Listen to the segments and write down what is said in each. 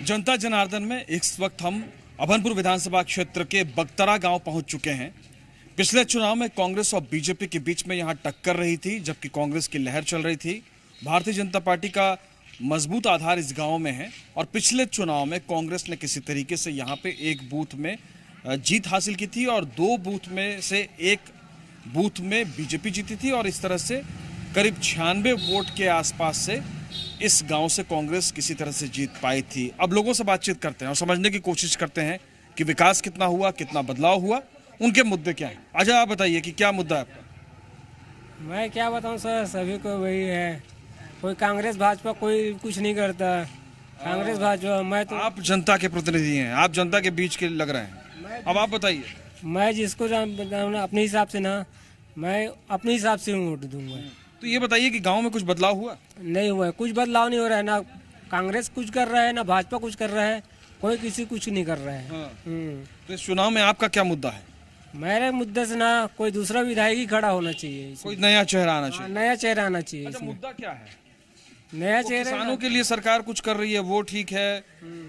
जनता जनार्दन में इस वक्त हम अभनपुर विधानसभा क्षेत्र के बगतरा गांव पहुंच चुके हैं। पिछले चुनाव में कांग्रेस और बीजेपी के बीच में यहां टक्कर रही थी, जबकि कांग्रेस की लहर चल रही थी। भारतीय जनता पार्टी का मजबूत आधार इस गांव में है और पिछले चुनाव में कांग्रेस ने किसी तरीके से यहां पे एक बूथ में जीत हासिल की थी और 2 बूथ में से एक बूथ में बीजेपी जीती थी और इस तरह से करीब 96 वोट के आसपास से इस गांव से कांग्रेस किसी तरह से जीत पाई थी। अब लोगों से बातचीत करते हैं और समझने की कोशिश करते हैं कि विकास कितना हुआ, कितना बदलाव हुआ, उनके मुद्दे क्या हैं। अच्छा, आप बताइए कि क्या मुद्दा है आपका? मैं क्या बताऊं सर, सभी को वही है। कोई कांग्रेस भाजपा कोई कुछ नहीं करता। कांग्रेस भाजपा, मैं तो आप जनता के प्रतिनिधि हैं, आप जनता के बीच के लग रहे हैं। अब आप बताइए। मैं जिसको अपने हिसाब से ना, मैं अपने हिसाब से वोट दूंगा। तो ये बताइए कि गांव में कुछ बदलाव हुआ? नहीं हुआ है, कुछ बदलाव नहीं हो रहा है। ना कांग्रेस कुछ कर रहा है, ना भाजपा कुछ कर रहा है, कोई किसी कुछ नहीं कर रहा है। हाँ। तो इस चुनाव में आपका क्या मुद्दा है? मेरे मुद्दे से ना कोई दूसरा विधायक ही खड़ा होना चाहिए, कोई नया चेहरा आना चाहिए। नया चेहरा आना चाहिए। अच्छा, इसमें मुद्दा क्या है? नया तो चेहरा किसानों के लिए सरकार कुछ कर रही है, वो ठीक है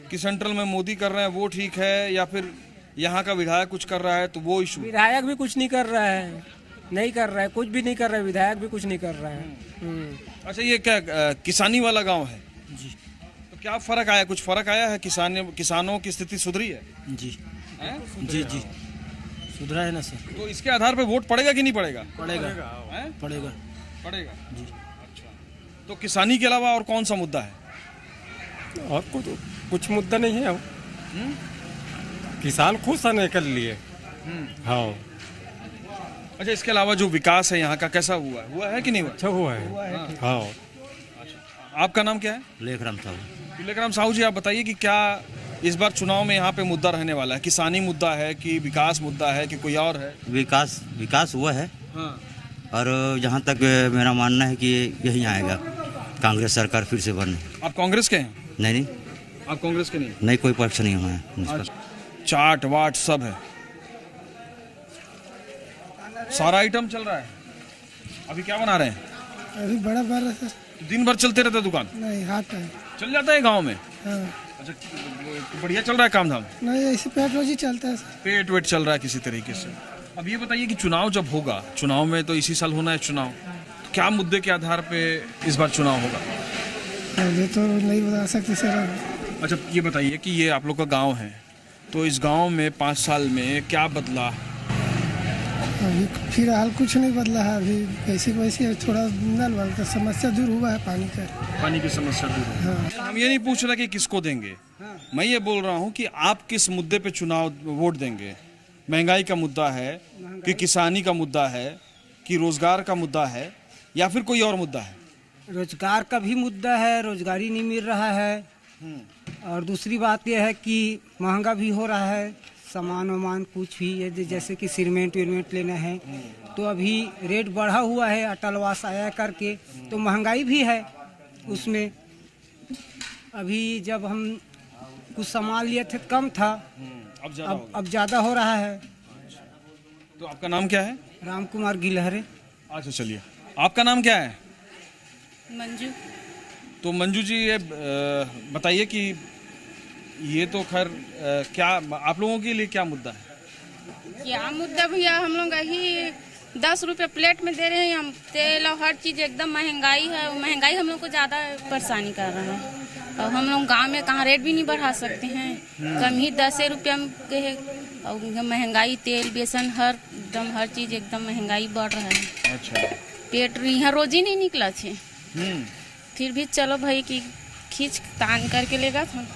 कि सेंट्रल में मोदी कर रहे हैं वो ठीक है, या फिर यहाँ का विधायक कुछ कर रहा है तो वो इशू? विधायक भी कुछ नहीं कर रहा है, नहीं कर रहा है, कुछ भी नहीं कर रहा है, विधायक भी कुछ नहीं कर रहा है। अच्छा, ये क्या किसानी वाला गांव है? जी तो क्या फर्क आया, कुछ फर्क आया है? किसानों की स्थिति सुधरी है? जी हैं? जी जी सुधरा है ना सर। तो इसके आधार पे वोट पड़ेगा कि नहीं पड़ेगा? पड़ेगा हैं? पड़ेगा पड़ेगा जी। अच्छा, तो किसानी के अलावा और कौन सा मुद्दा है? और कुछ मुद्दा नहीं है। किसान खुश है कर लिए। हाँ, अच्छा, इसके अलावा जो विकास है यहाँ का कैसा हुआ है कि नहीं हुआ? अच्छा हुआ है। हाँ। आपका नाम क्या है? लेखराम साहब। लेखराम साहू जी, आप बताइए कि क्या इस बार चुनाव में यहाँ पे मुद्दा रहने वाला है? किसानी मुद्दा है कि विकास मुद्दा है कि कोई और है? विकास हुआ है। हाँ। और जहाँ तक मेरा मानना है कि यही आएगा, कांग्रेस सरकार फिर से बनने। आप कांग्रेस के हैं? नहीं, आप कांग्रेस के नहीं? नहीं कोई पक्ष नहीं हुआ है। चाट वाट सब है, सारा आइटम चल रहा है। अभी क्या बना रहे हैं? अभी बड़ा बन रहा है सर। दिन भर चलते रहता है दुकान? नहीं, हाथ है। चल जाता है गांव में? हाँ। अच्छा, बढ़िया चल रहा है काम धाम? नहीं, ऐसे पेट रोजी चलता है सर। पेट वेट चल रहा है किसी तरीके से। अब ये बताइए कि चुनाव जब होगा, चुनाव में तो इसी साल होना है चुनाव, तो क्या मुद्दे के आधार पे इस बार चुनाव होगा? ये तो नहीं बता सकते सर। अच्छा, ये बताइए कि ये आप लोग का गांव है, तो इस गांव में 5 साल में क्या बदला? अभी फिलहाल कुछ नहीं बदला है। अभी कैसी वैसी थोड़ा नल वाल का समस्या दूर हुआ है, पानी की समस्या दूर है। हाँ। हम ये नहीं पूछ रहे कि किसको देंगे। हाँ। मैं ये बोल रहा हूँ कि आप किस मुद्दे पे चुनाव वोट देंगे? महंगाई का मुद्दा है कि किसानी का मुद्दा है कि रोजगार का मुद्दा है या फिर कोई और मुद्दा है? रोजगार का भी मुद्दा है, रोजगारी नहीं मिल रहा है। और दूसरी बात यह है कि महंगा भी हो रहा है, सामान वामान कुछ भी, ये जैसे कि सीमेंट वीमेंट लेना है तो अभी रेट बढ़ा हुआ है। अटलवास आया करके तो महंगाई भी है उसमें। अभी जब हम कुछ सामान लिए थे कम था, अब ज़्यादा हो रहा है। तो आपका नाम क्या है? राम कुमार गिलहरे। अच्छा, चलिए, आपका नाम क्या है? मंजू। तो मंजू जी, ये बताइए कि ये तो खैर क्या आप लोगों के लिए क्या मुद्दा है? क्या मुद्दा भैया, हम लोग यही 10 रुपये प्लेट में दे रहे हैं। हम तेल और हर चीज़ एकदम महंगाई है। महंगाई हम लोग को ज़्यादा परेशानी कर रहा है और हम लोग गांव में कहाँ रेट भी नहीं बढ़ा सकते हैं। कम ही 10 रुपये के है और महंगाई, तेल बेसन हर चीज़ एकदम महंगाई बढ़ रहा है। अच्छा, पेट यहाँ रोजी नहीं निकला थे, फिर भी चलो भाई कि खींच तान करके लेगा था।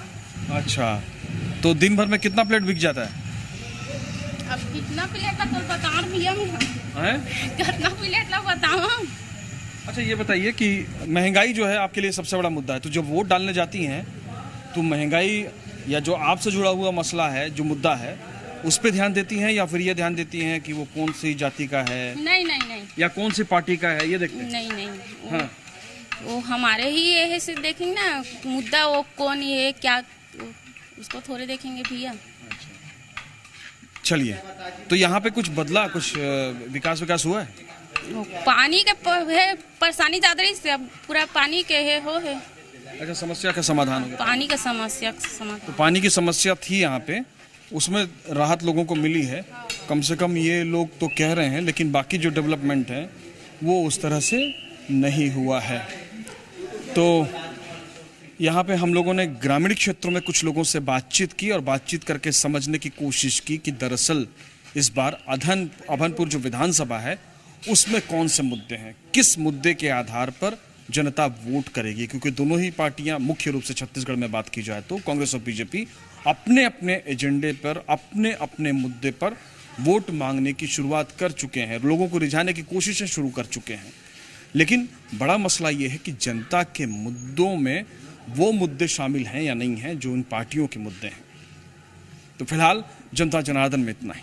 अच्छा, तो दिन भर में कितना प्लेट बिक जाता है? अब कितना प्लेट का तो बता भैया हैं? कितना प्लेट का बताओ। अच्छा, ये बताइए कि महंगाई जो है आपके लिए सबसे बड़ा मुद्दा है, तो जब वोट डालने जाती हैं तो महंगाई या जो आपसे जुड़ा हुआ मसला है, जो मुद्दा है, उस पर ध्यान देती हैं या फिर ये ध्यान देती हैं कि वो कौन सी जाति का है? नहीं या कौन सी पार्टी का है, ये देखते हैं? नहीं। हाँ। वो हमारे ही ये से देखेंगे ना मुद्दा, वो कौन ये क्या, उसको थोड़े देखेंगे भैया। चलिए, तो यहाँ पे कुछ बदला, कुछ विकास हुआ है? पानी के परेशानी ज़्यादा रही, पूरा पानी के है। अच्छा, समस्या का समाधान हो गया। पानी का समस्या का समाधान। तो पानी की समस्या थी यहाँ पे, उसमें राहत लोगों को मिली है, कम से कम ये लोग तो कह रहे हैं, लेकिन बाकी जो डेवलपमेंट है वो उस तरह से नहीं हुआ है। तो यहाँ पे हम लोगों ने ग्रामीण क्षेत्रों में कुछ लोगों से बातचीत की और बातचीत करके समझने की कोशिश की कि दरअसल इस बार अभनपुर जो विधानसभा है उसमें कौन से मुद्दे हैं, किस मुद्दे के आधार पर जनता वोट करेगी, क्योंकि दोनों ही पार्टियां मुख्य रूप से छत्तीसगढ़ में बात की जाए तो कांग्रेस और बीजेपी अपने अपने एजेंडे पर, अपने अपने मुद्दे पर वोट मांगने की शुरुआत कर चुके हैं, लोगों को रिझाने की कोशिशें शुरू कर चुके हैं। लेकिन बड़ा मसला ये है कि जनता के मुद्दों में वो मुद्दे शामिल हैं या नहीं हैं जो इन पार्टियों के मुद्दे हैं। तो फिलहाल जनता जनार्दन में इतना ही।